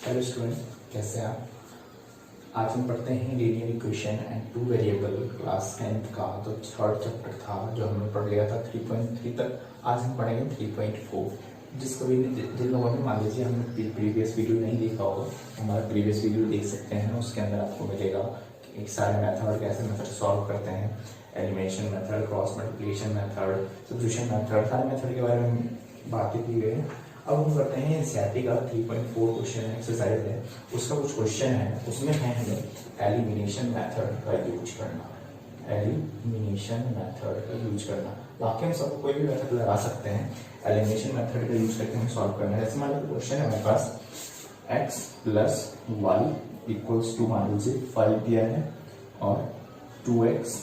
Hello student, कैसे हैं आप। आज हम पढ़ते हैं linear equation and two variable class 10th का जो थर्ड चैप्टर था, जो हमने पढ़ लिया था 3.3 तक। आज हम पढ़ेंगे 3.4। जिसको भी जिन लोगों ने मान लीजिए हमने प्रीवियस वीडियो नहीं देखा होगा, हमारा प्रीवियस वीडियो देख सकते हैं। उसके अंदर आपको मिलेगा कि एक सारे मेथड कैसे मेथड सॉल्व करते हैं, elimination method, cross multiplication method, substitution method, सारे मेथड के बारे में बातें की गई है। अब हम करते हैं एनसीईआरटी का 3.4 क्वेश्चन एक्सरसाइज है, उसका कुछ क्वेश्चन है, उसमें है हमें एलिमिनेशन मेथड का यूज करना। एलिमिनेशन मेथड का यूज करना, बाकी हम सब कोई भी मेथड लगा सकते हैं। एलिमिनेशन मेथड का यूज करके हम सॉल्व करना है। जैसे मान लो क्वेश्चन है हमारे पास x plus y equals to मान लीजिए 5 दिया है और 2x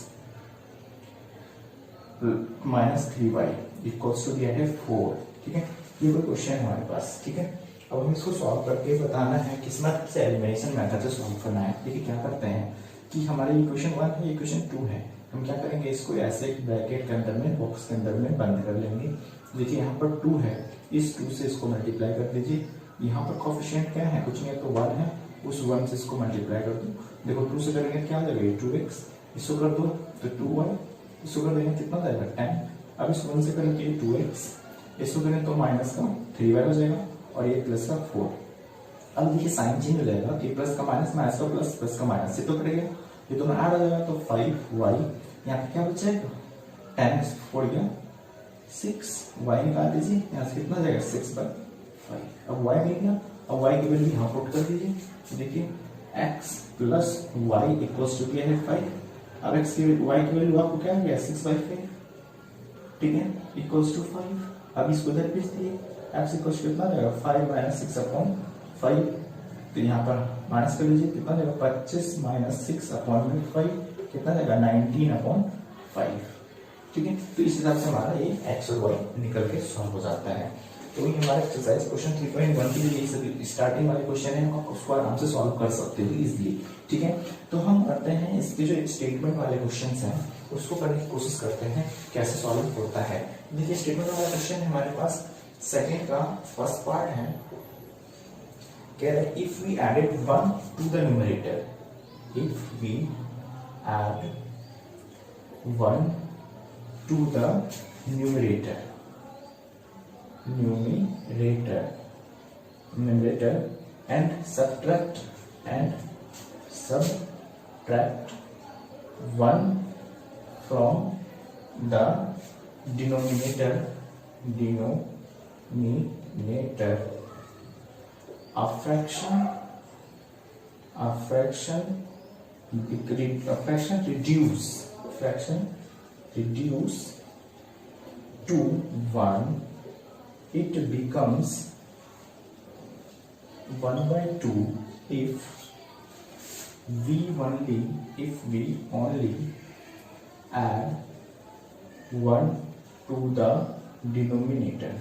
minus 3y equals to दिया है 4। ठीक है, ये कोई क्वेश्चन है हमारे पास। ठीक है, अब हम इसको सॉल्व करके बताना है किस मेथड से, एलिमिनेशन मेथड से सॉल्व करना है। देखिए क्या करते हैं कि हमारे इक्वेशन 1 है, इक्वेशन 2 है। हम क्या करेंगे, इसको ऐसे एक ब्रैकेट के अंदर में, बॉक्स के अंदर में बंद कर लेंगे। देखिए यहाँ पर 2 है, इस 2 से इसको मल्टीप्लाई कर दीजिए। यहाँ पर कोफिशिएंट क्या है, कुछ नहीं है तो 1 है, उस 1 से इसको मल्टीप्लाई कर दो। देखो 2 से करेंगे क्या आ जाएगा 2x, इसको कर दो तो 2y, इसको कर देंगे कितना जाएगा 10। अब इस 1 से करेंगे 2x, इसको करें तो माइनस का 3y हो जाएगा और ये प्लस का 4। अब देखिए साइन चेंज हो जाएगा कि प्लस का माइनस, माइनस का प्लस, प्लस का माइनस से तो करेगा, ये दोनों ऐड हो जाएगा तो 5y, यहाँ पे क्या बचेगा 10 4 गया 6y निकाल दीजिए, यहाँ से कितना जाएगा 6/5। अब y मिल गया, अब y की वैल्यू यहाँ पुट कर दीजिए। देखिए x plus y equals to क्या है 5। अब x की y की वैल्यू आपको क्या मिल गया 6/5। ठीक है, इक्वल्स टू 5। अब इसको इधर भेज दिए, x इक्वल्स टू कितना जाएगा 5 माइनस 6/5। तो यहाँ पर माइनस कर लीजिए, कितना जाएगा 25 माइनस 6/5 कितना जाएगा 19/5। ठीक है, तो इस हिसाब से हमारा ये x और y निकल के सॉल्व हो जाता है। तो ये हमारा एक्सरसाइज क्वेश्चन 3.1 के लिए सभी स्टार्टिंग वाले क्वेश्चन है, आप उसको आराम से सॉल्व कर सकते हो इजीली। ठीक है, तो हम करते हैं इसके जो स्टेटमेंट वाले क्वेश्चंस हैं उसको करने की कोशिश करते हैं कैसे सॉल्व होता है। देखिए स्टेटमेंट वाला क्वेश्चन है हमारे पास, सेकंड का फर्स्ट पार्ट है, कह रहे if we added 1 to the numerator, if we add 1 to the numerator and subtract 1 from the denominator a fraction reduce to 1, it becomes 1/2 if we only add 1 to the denominator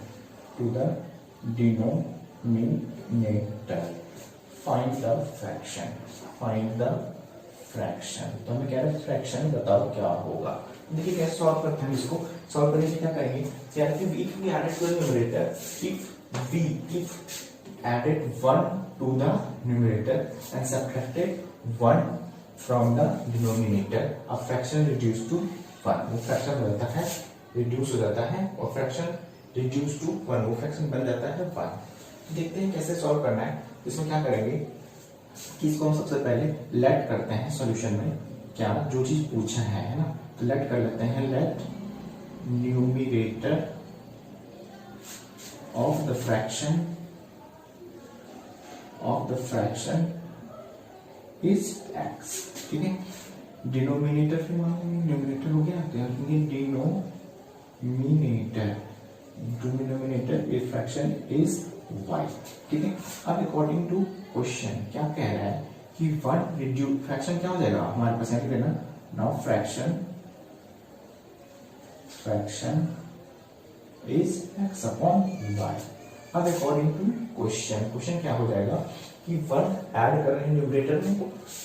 find the fraction। तो हमें कह रहे हैं fraction बताओ क्या होगा। देखिए कैसे सॉल्व करते हैं, इसको सॉल्व करने के लिए क्या करेंगे, if we added to the numerator, if added 1 to the numerator and subtracted 1 from the denominator, a fraction reduced to 1, वो फ्रैक्शन हो जाता है, रिड्यूस हो जाता है, और फ्रैक्शन रिड्यूस टू 1, वो फ्रैक्शन बन जाता है 1। देखते हैं कैसे सॉल्व करना है। इसमें क्या करेंगे कि इसको हम सबसे पहले लेट करते हैं सॉल्यूशन में, क्या जो चीज पूछा है ना, तो लेट कर लेते हैं, let numerator of the fraction is x। ठीक है, डिनोमिनेटर फिर मानेंगे, न्यूमरेटर हो गया तो डिनोमिनेटर इस फ्रैक्शन इज y। ठीक है, अब अकॉर्डिंग टू क्वेश्चन क्या कह रहा है कि 1 रिड्यूस, फ्रैक्शन क्या हो जाएगा हमारे पास यहाँ पे, नाउ फ्रैक्शन इज x/y। अब अकॉर्डिंग टू क्वेश्चन क्या हो जाएगा कि 1 ऐड कर रहे हैं न्यूमरेटर में,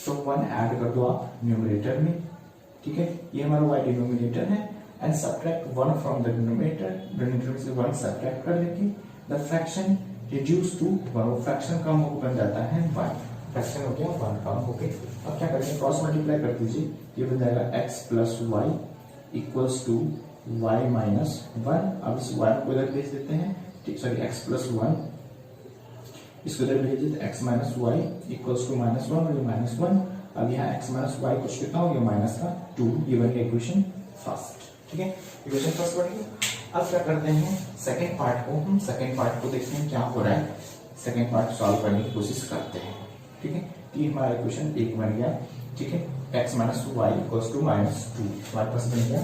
तो 1 ऐड कर दो आप न्यूमरेटर में। ठीक है, ये हमारा y डिनोमिनेटर है, and subtract 1 from the denominator, denominator से 1 सब्ट्रैक्ट कर लेंगे, द फ्रैक्शन रिड्यूस टू 1, वो फ्रैक्शन कम हो बन जाता है 1, फ्रैक्शन हो गया 1 कम हो गया। अब क्या करेंगे, क्रॉस मल्टीप्लाई कर दीजिए, ये बन जाएगा x plus y equals to y minus 1। अब इस y को इधर भेज देते हैं, ठीक, सॉरी x प्लस 1 इसको इधर भेज देते हैं, x minus y equals to minus 1 और ये माइनस 1। अब यहाँ x माइनस वाई कुछ कितना हो गया, माइनस का 2, ये बन गया इक्वेशन फर्स्ट, ठीक है, इक्वेशन फर्स्ट बन गया। अब क्या करते हैं, सेकंड पार्ट को, हम सेकंड पार्ट को देखते हैं क्या हो रहा है, सेकंड पार्ट सॉल्व करने की कोशिश करते हैं, ठीक है। ये हमारा इक्वेशन 1 बन गया, ठीक है, x minus y equals to minus 2 हमारे पास बन गया,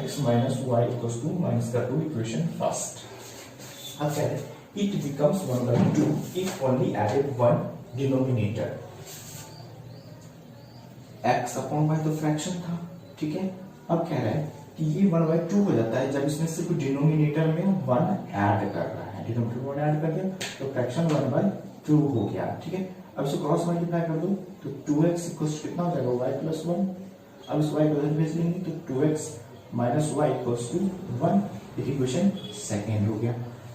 x minus y equals to minus का 2, इक्वेशन फर्स्ट। अब क्या है, it becomes 1 by 2 if only added one denominator, x upon y तो फ्रैक्शन था, ठीक है। अब कह रहा है कि ये 1 by 2 हो जाता है जब इसमें सिर्फ डिनोमिनेटर में 1 ऐड कर रहा है, डिनोमिनेटर में 1 ऐड कर दिया तो फ्रैक्शन 1 by 2 हो गया, ठीक है। अब इसे क्रॉस मल्टीप्लाई कर दो तो 2x इक्वल्स कितना हो जाएगा, y प्लस 1। अब इस y को इधर भेज देंगे तो 2x minus y equals to 1, equation second हो गया।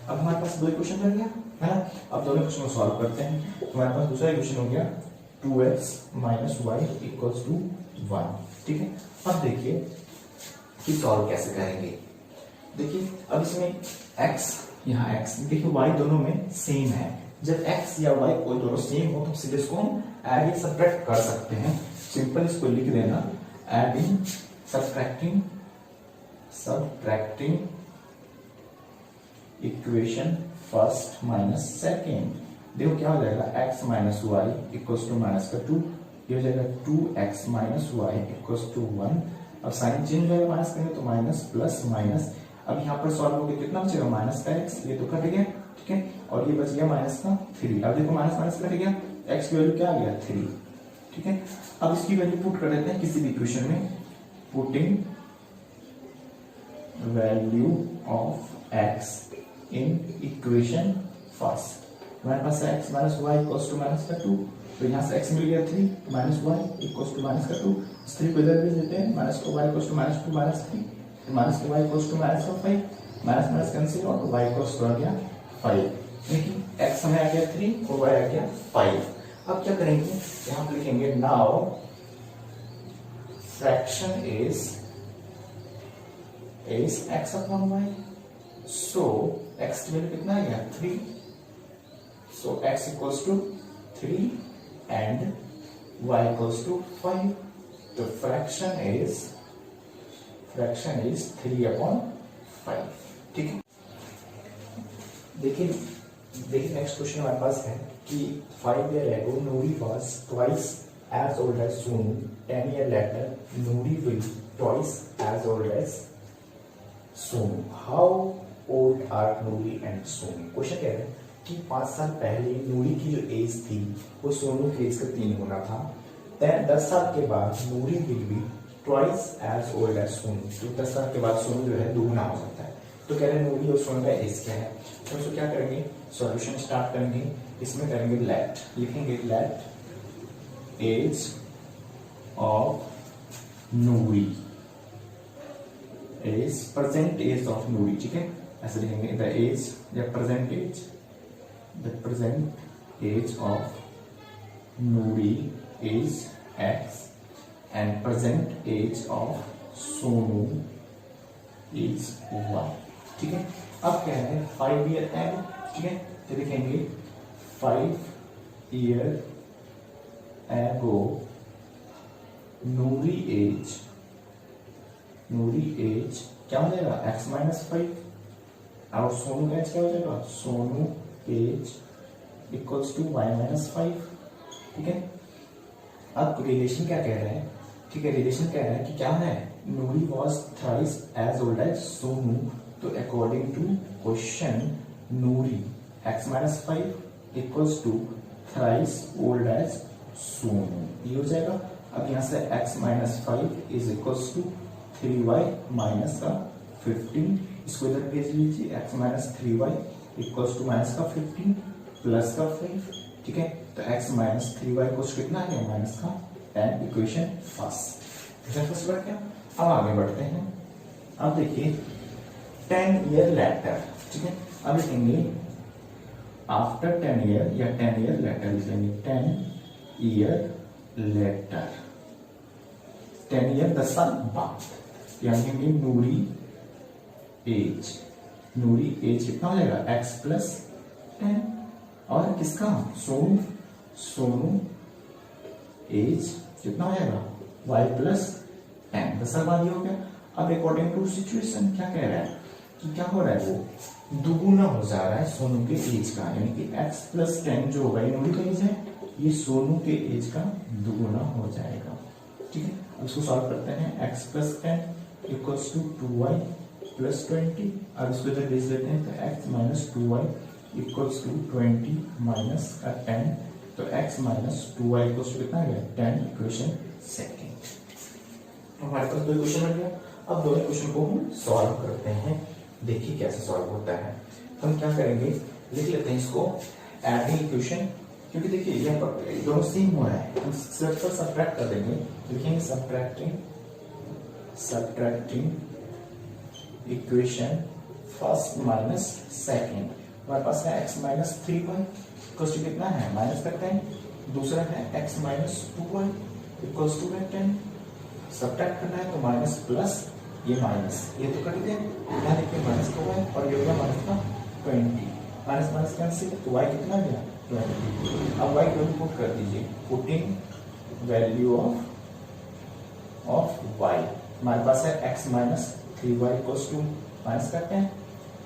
अब हमारे पास दो इक्वेशन बन गया, है ना। अब दोनों इक्वेशन को सॉल्व करते हैं, हमारे पास दूसरा इक्वेशन हो गया 2x minus y equals to 1, ठीक है। अब देखिए कि सॉल्व कैसे करेंगे, देखिए अब इसमें x, यहाँ x, देखिए y दोनों में सेम है, जब x या y कोई दोनों सेम हो तो सीधे इसको हम ऐड या सब्ट्रैक्ट कर सकते हैं, सिंपल इसको लिख देना, adding subtracting equation first minus second. देखो क्या हो जाएगा, x minus y equals to minus का 2, ये हो जाएगा 2x minus y equals to 1। अब साइन चेंज हो जाएगा, माइनस करेंगे तो माइनस प्लस माइनस। अब यहाँ पर सॉल्व होकर कितना बचेगा, माइनस का x, ये तो कट गया, ठीक है, और ये बच गया माइनस का 3। अब देखो माइनस माइनस कट गया, x की वैल्यू क्या आ गया 3, ठीक है। अब इसकी वैल्यू पुट कर देते हैं किसी भी इक्वेशन में, putting value of x in equation first. हमारे पास है x minus y equals to minus का 2, तो यहाँ से x मिल गया 3 minus y equals to minus का 2, 3 को इधर भेज देते हैं, माइनस को y equals to minus 2 minus 3, minus को y इक्वल्स टू माइनस का 5, माइनस माइनस कैंसिल और y इक्वल्स टू आ गया 5, देखिए x हमें आ गया 3 और y आ गया 5। अब क्या करेंगे, यहाँ पर लिखेंगे now fraction is x upon y, so x की वैल्यू कितना आ गया 3, so x equals to 3 and y equals to 5, तो फ्रैक्शन इज 3 अपॉन 5, ठीक है। देखिए नेक्स्ट क्वेश्चन हमारे पास है कि 5 years ago Nuri was twice as old as Sonu, 10 years later Nuri will be twice as old as Sonu, how old are Nuri and Sonu? Question कह रहे हैं कि 5 साल पहले नूरी की जो एज थी वो सोनू की एज का 3 होना था, 10 साल के बाद Noori will be twice as old as Sonu, तो 10 साल के बाद सोनू जो है दुगना हो जाता है। तो कह रहे हैं नूरी और सोनू का एज क्या है, तो इसको क्या करेंगे, सॉल्यूशन स्टार्ट करेंगे, इसमें करेंगे लेट, लिखेंगे let age of Noori as present age of Noori, ठीक है, ऐसे लिखेंगे द एज या present age of Noori is x and present age of Sonu is y, ठीक है। अब क्या है 5 years ago, ठीक है, तो लिखेंगे 5 years ago नूरी एज क्या हो जाएगा x माइनस 5, और सोनू एज क्या हो जाएगा, Sonu age equals to y minus 5, ठीक है। अब रिलेशन क्या कह रहे हैं, ठीक है, रिलेशन कह रहे हैं कि क्या है, Noori was thrice as old as Sonu, तो according to question Noori x minus 5 equals to thrice old as Sonu, ये हो जाएगा। अब यहाँ से x minus 5 is equals to 3y minus का 15, इसको इधर भेज लीजिए, x minus 3y equals to minus का 15 प्लस का 5, ठीक है, तो x माइनस 3y इक्वल्स कितना आ गया, माइनस का 10, इक्वेशन फर्स्ट बढ़ गया। अब आगे बढ़ते हैं, अब देखिए 10 years later, ठीक है, अब लिखेंगे आफ्टर 10 ईयर या 10 ईयर लेटर लिखेंगे, 10 ईयर लेटर, 10 ईयर 10 साल बाद, यानी नूरी एज, नूरी एज कितना हो जाएगा x प्लस 10, और किसका सोनू, सोनू एज कितना हो जाएगा y प्लस 10, 10 साल बाद ये हो गया। अब अकॉर्डिंग टू सिचुएशन क्या कह रहा है कि क्या हो रहा है, वो दुगुना हो जा रहा है सोनू के एज का, यानी कि x प्लस 10 जो होगा ये नूरी का एज है, ये सोनू के एज का दुगुना हो जाएगा। ठीक है, अब इसको सॉल्व करते हैं, x plus 10 equals to 2y plus 20, अब इसको इधर भेज देते हैं, तो x minus 2y equals to 20 minus का 10, तो x minus 2y equals to कितना गया 10, इक्वेशन सेकेंड। हमारे पास दो इक्वेशन बन गया। अब दोनों इक्वेशन को हम सॉल्व करते हैं, देखिए कैसे सॉल्व होता है। हम क्या करेंगे, लिख लेते हैं इसको एडिंग इक्वेशन, क्योंकि देखिए यहाँ पर दोनों सेम हो रहा है, हम सिर्फ सब्ट्रैक्ट कर देंगे, लिखेंगे subtracting equation first minus second. हमारे पास है x minus 3y equals to कितना है माइनस का 10, दूसरा है x minus 2y equals to 10, subtract करना है तो माइनस प्लस, ये माइनस ये तो कट गए, यहाँ देखिए माइनस का y और ये हो गया माइनस का 20, माइनस माइनस कैंसिल, तो y कितना गया 20। अब y को पुट कर दीजिए, पुटिंग वैल्यू ऑफ y, हमारे पास है x minus 3y equals to minus का 10,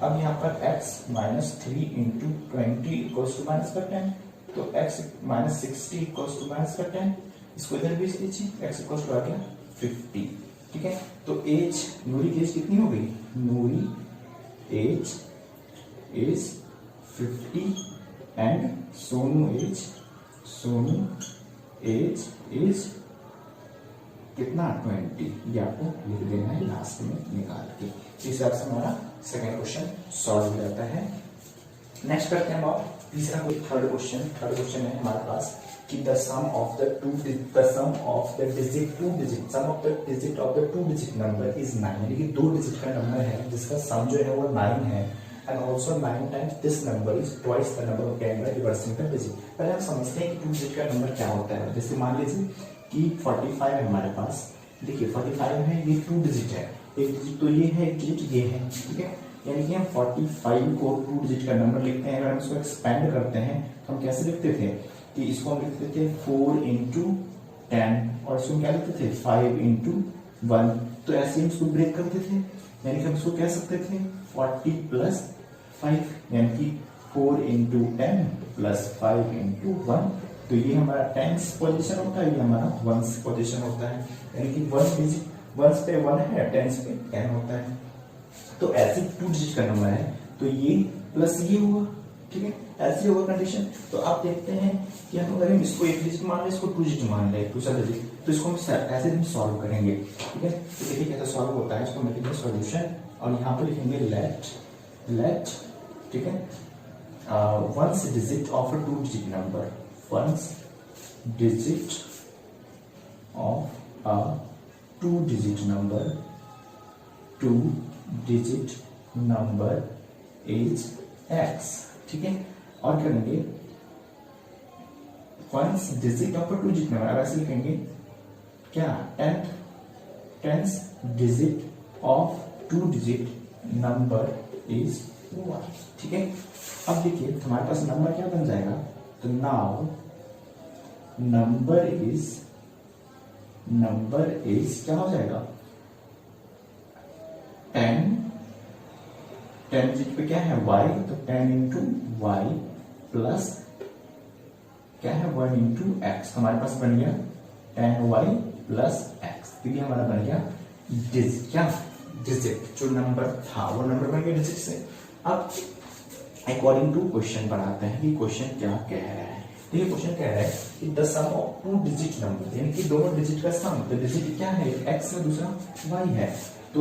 अब यहाँ पर x minus 3 into 20 equals to minus का 10, तो x minus 60 equals to minus का 10, इसको इधर भेज दीजिए, x इक्वल्स टू आ गया 50। ठीक है, तो एज, नूरी की एज कितनी हो गई, Noori age is 50 and Sonu age is कितना 20, ये आपको लिख देना है लास्ट में निकाल के। इस हिसाब से हमारा सेकंड क्वेश्चन सॉल्व हो जाता है। नेक्स्ट करते हैं आप तीसरा थर्ड क्वेश्चन है हमारे पास कि the sum of the digit two digit number is 9, यानी कि 2 डिजिट का नंबर है जिसका सम जो है वो 9 है, and also 9 times this number is twice the number of camera reversing the digit. पहले हम समझते हैं कि 2 डिजिट का नंबर क्या होता है। जैसे मान लीजिए कि 45 है हमारे पास, देखिए 45 है, ये 2 डिजिट है, एक डिजिट तो ये है, एक डिजिट ये है। ठीक है, यानी कि हम 45 को 2 डिजिट का नंबर लिखते हैं। अगर हम इसको एक्सपेंड करते हैं तो हम कैसे लिखते थे कि इसको हम लिखते थे 4 इंटू 10, और इसको क्या लिखते थे 5 इंटू 1, तो ऐसे हम इसको ब्रेक करते थे, यानी कि हम इसको कह सकते थे 40 प्लस 5, यानी कि 4 इंटू 10 प्लस 5 इंटू 1, तो ये हमारा 10th पोजीशन होता है, ये हमारा 1st पोजीशन होता है, यानी कि 1 डिजिट 1 पे 1 है, 10 पे 10 होता है। तो ऐसे 2 डिजिट का नंबर है, तो ये प्लस ये हुआ। ठीक है, ऐसी होगा कंडीशन। तो आप देखते हैं कि हम अगर हम इसको 1 डिजिट मान ले, इसको 2 डिजिट मान ले, दूसरा डिजिट, तो इसको हम ऐसे हम सॉल्व करेंगे। ठीक है, तो देखिए कैसे सॉल्व होता है। इसको हम लिखेंगे सॉल्यूशन, और यहाँ पे लिखेंगे लेट, ठीक है, ones digit of a 2 digit number, ones digit of a 2 digit number is x। ठीक है, और क्या करेंगे, ones digit of a 2 digit number, अब ऐसे लिखेंगे क्या, 10th digit of 2 digit number is 1। ठीक है, अब देखिए हमारे पास नंबर क्या बन जाएगा, तो नाउ नंबर इज क्या हो जाएगा, 10 डिजिट पे क्या है y, तो 10 इंटू वाई प्लस क्या है 1 इंटू एक्स, हमारे पास बन गया 10y प्लस एक्स। तो ये हमारा बन गया डिजिट, जो नंबर था वो नंबर बन गया डिजिट से। अब अकॉर्डिंग टू क्वेश्चन बनाते हैं कि क्वेश्चन क्या कह रहा है। तो ये क्वेश्चन कह रहा है कि the sum of 2 digit number, यानी कि दोनों डिजिट का सम, तो डिजिट क्या है, एक x है दूसरा y है, तो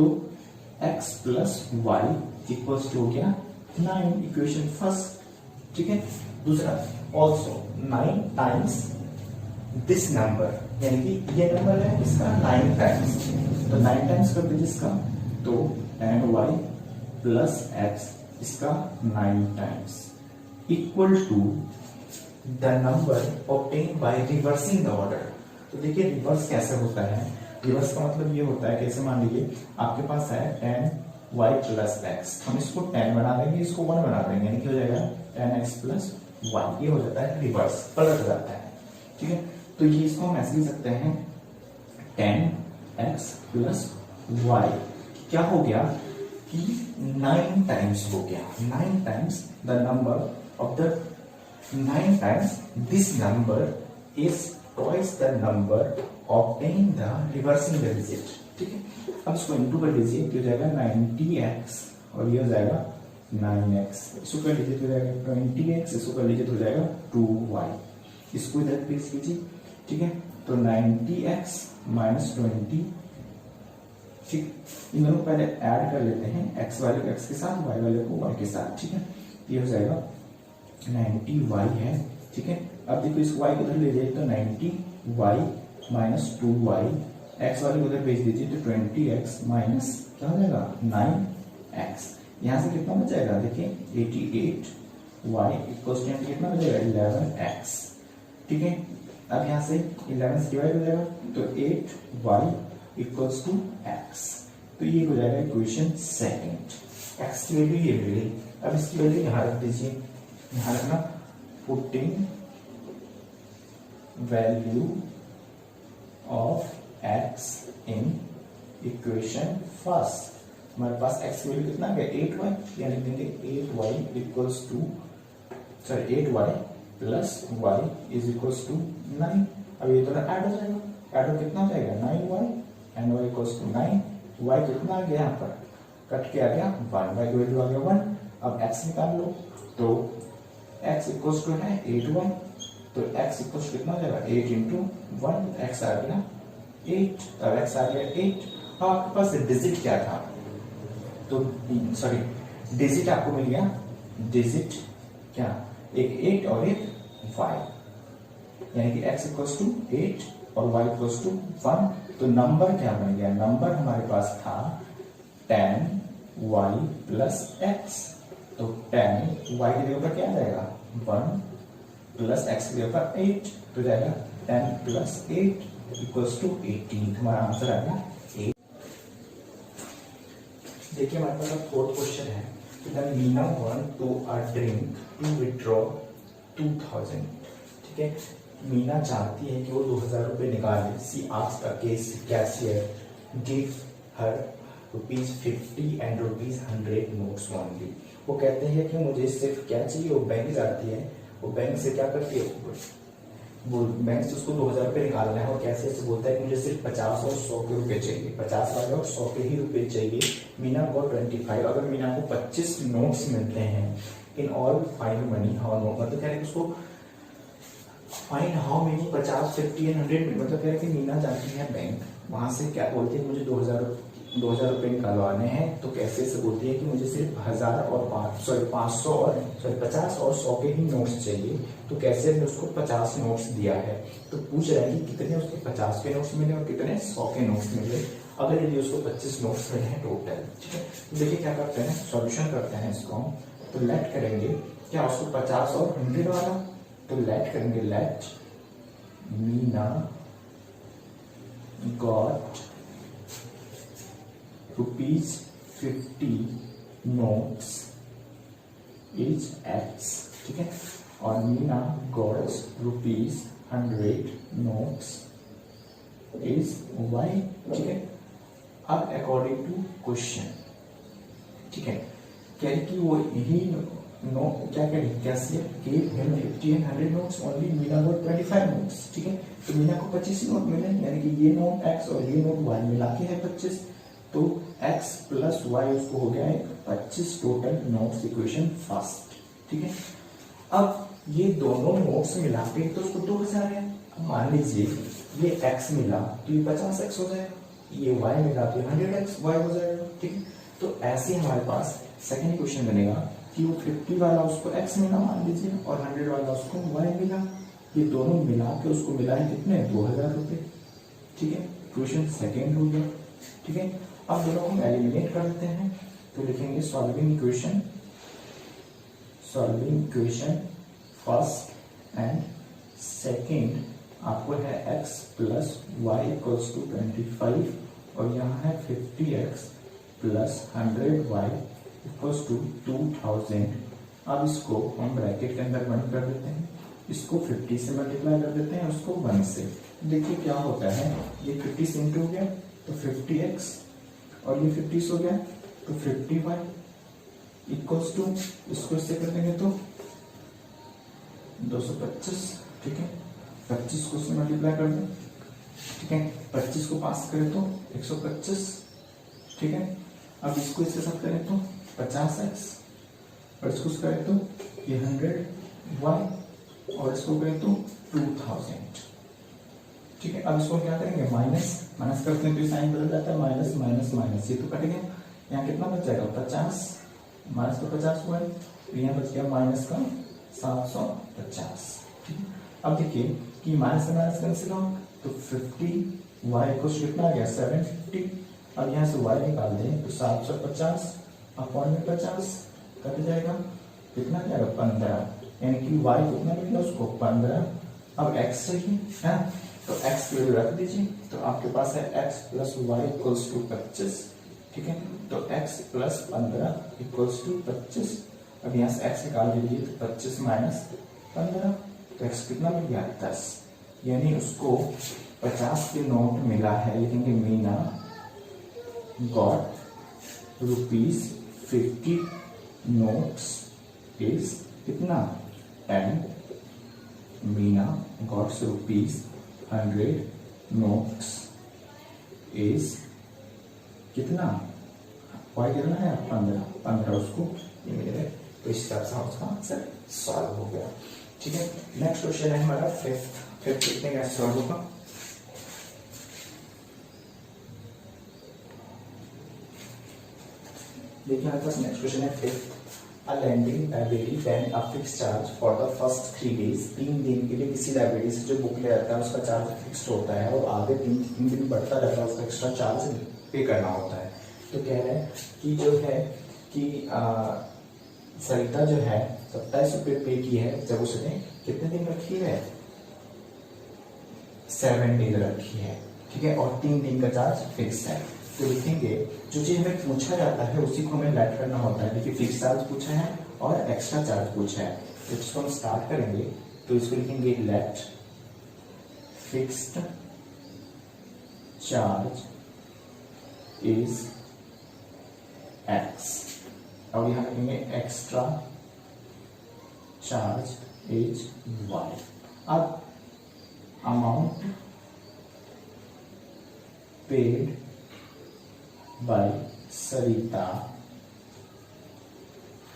x plus y equals to हो गया 9, इक्वेशन फर्स्ट। ठीक है, दूसरा ऑल्सो 9 टाइम्स दिस नंबर, यानी कि ये नंबर है इसका 9 टाइम्स, तो 9 टाइम्स कर दीजिए इसका, तो 10y प्लस x इसका 9 times. Equal to the number obtain by reversing the order. तो देखिए रिवर्स कैसे होता है, रिवर्स का मतलब ये होता है, कैसे मान लीजिए आपके पास है 10y प्लस x, हम इसको 10 बना देंगे, इसको 1 बना देंगे, यानी कि हो जाएगा 10x प्लस 1, ये हो जाता है रिवर्स, पलट जाता है। ठीक है, तो ये इसको हम ऐसे लिख सकते हैं 10x प्लस y, क्या हो गया कि 9 टाइम्स हो गया, 9 times the number of the 9 times this number is twice the number obtained the reversing the digit। ठीक है, अब इसको इंटू कर लीजिए, हो जाएगा 90x और ये हो जाएगा 9x, इसको कर लीजिए तो हो जाएगा 20x, इसको कर लीजिए तो हो जाएगा 2y, इसको इधर प्लेस कीजिए। ठीक है, तो 90x माइनस 20, ठीक, इन दोनों पहले ऐड कर लेते हैं, x वाले को x के साथ, y वाले को y के साथ। ठीक है, ये हो जाएगा 90y है। ठीक है, अब देखो इस y को उधर ले जाइए तो 90y माइनस 2y, x वाले को उधर भेज दीजिए तो 20x माइनस क्या हो जाएगा 9x, यहाँ से कितना बचेगा देखिए 88y इक्वल्स टू कितना बचेगा 11x। ठीक है, अब यहाँ से 11 से डिवाइड हो जाएगा तो 8y इक्वल्स टू x, तो ये हो जाएगा इक्वेशन सेकंड, x की वैल्यू ये मिल गई। अब इसकी वैल्यू यहाँ रख दीजिए, यहाँ रखना putting value of x in equation first, हमारे पास x की वैल्यू कितना आ गया 8y, यानी लिख देंगे 8y equals to 8y plus y is equals to 9। अब ये दोनों ऐड हो जाएगा, ऐड हो कितना हो जाएगा 9y and y equals to 9, y कितना आ गया यहाँ पर कट के आ गया 1, y की वैल्यू आ गया 1। अब x निकाल लो तो x इक्वल्स टू है 8y, तो x इक्वल्स टू कितना हो जाएगा 8 इंटू 1, x आ गया 8, अब x आ गया 8। अब आपके पास डिजिट क्या था, तो सॉरी डिजिट आपको मिल गया, डिजिट क्या, एक 8 और एक y, यानी कि x इक्वल्स टू 8 और y इक्वल्स टू 1, तो नंबर क्या बन गया, नंबर हमारे पास था 10y प्लस x, तो 10 y के ऊपर क्या आ जाएगा 1 प्लस x के ऊपर 8, तो जाएगा 10 प्लस 8 इक्वल्स टू 18, हमारा आंसर आ गया 8। देखिए हमारे पास फोर्थ क्वेश्चन है कि the Meena want to a drink to withdraw 2000। ठीक है, मीना चाहती है कि वो 2000 रुपए निकाले, she asked the cashier give her ₹50 and ₹100 notes only. वो कहते हैं कि मुझे सिर्फ क्या चाहिए, वो बैंक जाती है, वो बैंक से क्या करती है, वो बैंक से उसको 2000 रुपए निकालना है, और कैसे से बोलता है कि मुझे सिर्फ 50 और 100 के रुपए चाहिए, 50 वाले और 100 के ही रुपए चाहिए। मीना को 25, अगर मीना को 25 नोट्स मिलते हैं in all find money how note, मतलब कह रहे हैं उसको फाइंड हाउ मेनी 50, 50 एंड 100, मतलब कह रहे हैं कि मीना जाती है बैंक, वहां से क्या बोलती है मुझे 2000 रुपए निकालवाने हैं, तो कैसे से बोलती है कि मुझे सिर्फ 1000 और 500 और 50 और 100 के ही नोट्स चाहिए, तो कैसे ने उसको 50 नोट्स दिया है, तो पूछ रहे हैं कि कितने उसके 50 के नोट्स मिले और कितने 100 के नोट्स मिले, अगर यदि उसको 25 नोट्स मिले हैं टोटल। ठीक है, तो देखिए क्या करते हैं, सॉल्यूशन करते हैं इसको, तो लेट करेंगे क्या उसको 50 और 100 वाला, तो लेट करेंगे, let Meena got ₹50 notes is x। ठीक है, और Meena gots ₹100 notes is y। ठीक है, अब अकॉर्डिंग टू क्वेश्चन, ठीक है, कह रही कि वो यही नो क्या कह रही, कैसे give him 50 and 100 notes only, Meena got 25 notes. ठीक है, तो मीना को 25 नोट मिले, यानी कि ये नोट x और ये नोट y मिला के है 25, तो x प्लस y उसको हो गया है 25 टोटल नोट्स, इक्वेशन फर्स्ट। ठीक है, अब ये दोनों नोट्स मिला के तो उसको 2000 है, मान लीजिए ये x मिला तो ये 50x हो जाएगा, ये y मिला तो 100x y हो जाएगा। ठीक है, तो ऐसे हमारे पास सेकंड इक्वेशन बनेगा कि वो 50 वाला उसको x मिला मान लीजिए और 100 वाला उसको y मिला, ये दोनों मिला के उसको मिला है कितने 2000 रुपए। ठीक है, इक्वेशन सेकंड हो गया। ठीक है, अब दोनों को एलिमिनेट कर देते हैं, तो लिखेंगे solving equation, solving equation first and second आपको है x plus y equals to 25 और यहाँ है 50x plus 100y equals to 2000। अब इसको हम ब्रैकेट के अंदर बंद कर देते हैं, इसको 50 से मल्टीप्लाई कर देते हैं, उसको 1 से। देखिए क्या होता है, ये 50 से इंटू हो गया तो 50x और ये 50 हो गया तो 50y इक्वल्स टू, इसको इससे कर देंगे तो 225। ठीक है, 25 को इससे मल्टीप्लाई कर दो। ठीक है, 25 को पास करें तो 125। ठीक है, अब इसको इसके साथ करें तो 50x और इसको करें तो ये 100y और इसको करें तो 2000। ठीक है, अब इसको क्या करेंगे, माइनस माइनस करते हैं तो साइन बदल जाता है, माइनस माइनस माइनस, ये तो कट गया। यहाँ कितना बच जाएगा, 50 माइनस का 50 हुआ है तो यहाँ बच गया माइनस का 750। ठीक है, अब देखिए कि माइनस से माइनस कैंसिल हो तो 50y इक्वल कितना आ गया 750। अब यहाँ से y निकाल दें तो 750 अपॉन में 50 कट जाएगा, कितना जाएगा 15, यानी कि y कितना मिलेगा उसको 15। अब x चाहिए है तो x की वैल्यू रख दीजिए, तो आपके पास है x plus y equals to 25। ठीक है, तो x प्लस 15 इक्वल्स टू 25। अब यहाँ से x निकाल दीजिए तो 25 माइनस 15 तो x कितना मिल गया 10, यानी उसको 50 के नोट मिला है। लिखेंगे मीना गॉट ₹50 नोट्स इज कितना, and Meena gots ₹100 notes is कितना, वाई कितना है 15 उसको ये मिल गया। तो इस हिसाब से उसका आंसर सॉल्व हो गया। ठीक है, नेक्स्ट क्वेश्चन है हमारा फिफ्थ कितने का सॉल्व होगा। देखिए हमारे पास नेक्स्ट क्वेश्चन है fifth. A lending liability when a fixed charge for the first 3 days, 3 दिन के लिए किसी लाइब्रेरी से जो बुक ले आता है उसका चार्ज फिक्स्ड होता है और आगे 3 दिन बढ़ता रहता है, उसका एक्स्ट्रा चार्ज पे करना होता है। तो कह रहे हैं कि जो है कि सरिता जो है 27 रुपये पे की है जब उसने कितने दिन रखी है 7 डेज रखी है। ठीक है, और 3 दिन का चार्ज फिक्स है। तो लिखेंगे जो चीज हमें पूछा जाता है उसी को हमें लेट करना होता है। देखिए फिक्स चार्ज पूछा है और एक्स्ट्रा चार्ज पूछा है, तो इसको हम स्टार्ट करेंगे तो इसको लिखेंगे let fixed charge is x और यहाँ लिखेंगे एक्स्ट्रा चार्ज इज y। अब amount paid by Sarita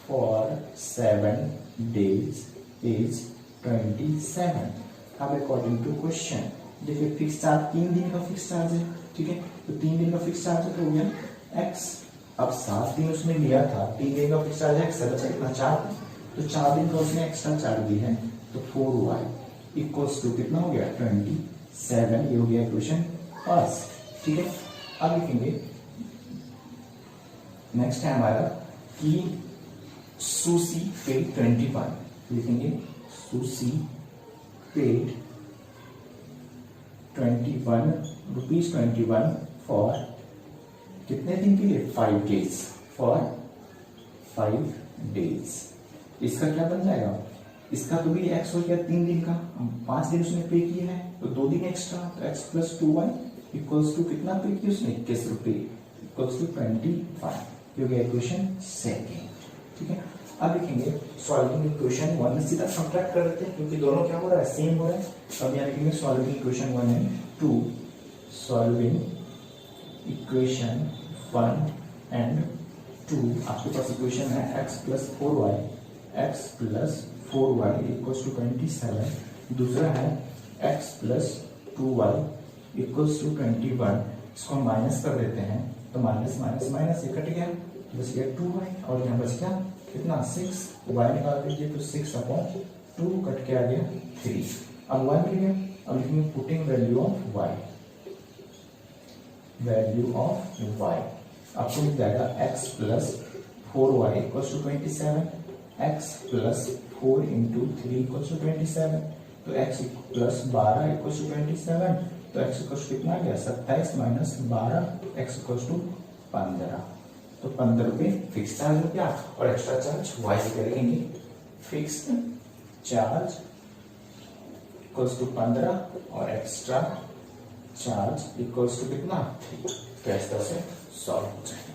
for 7 days is 27। अब अकॉर्डिंग टू क्वेश्चन देखिए फिक्स चार्ज 3 दिन का फिक्स चार्ज है। ठीक है, तो 3 दिन का फिक्स चार्ज हो गया x। अब 7 दिन उसने लिया था, 3 दिन का फिक्स चार्ज x है, बचा कितना 4, तो 4 दिन का उसने एक्स्ट्रा चार्ज दी है तो 4y इक्वल्स टू कितना हो गया 27। ये हो गया इक्वेशन फर्स्ट। ठीक है, अब लिखेंगे नेक्स्ट है हमारा कि सुसी पेड 21। लिखेंगे सुसी पेड 21 फॉर कितने दिन के लिए 5 डेज, फॉर 5 डेज। इसका क्या बन जाएगा, इसका तो भी x हो गया 3 दिन का, 5 दिन उसने पे किया है तो 2 दिन एक्स्ट्रा, तो x plus 2y equals to कितना पे किया उसने 21 रुपये इक्वल्स टू 25। ये गया इक्वेशन सेकेंड। ठीक है, अब लिखेंगे सॉल्विंग इक्वेशन 1 सीधा सब्ट्रैक्ट कर देते हैं क्योंकि दोनों क्या हो रहा है सेम हो रहा है। अब यहाँ लिखेंगे solving equation 1 and 2, solving equation 1 and 2। आपके पास इक्वेशन है x plus 4y equals to 27। दूसरा है x plus 2y equals to 21। इसको हम माइनस कर देते हैं तो माइनस माइनस माइनस ये कट गया, बच गया 2y और यहाँ बच गया कितना 6। y निकाल दीजिए तो 6/2 कट के आ गया 3। अब y मिल गया, अब लिखेंगे putting value of y, value of y आपको मिल जाएगा x plus 4y equals to 27 x plus 4 into 3 equals to 27। तो x प्लस 12 इक्वल्स टू 27। तो x इक्वल्स टू कितना आ गया 27 माइनस 12 x इक्वल्स टू 15। तो 15 रुपये फिक्स चार्ज हो गया और एक्स्ट्रा चार्ज y करेंगे। फिक्स चार्ज इक्वल्स टू 15 और एक्स्ट्रा चार्ज इक्वल्स टू कितना 3। तो इस तरह से सॉल्व हो जाए।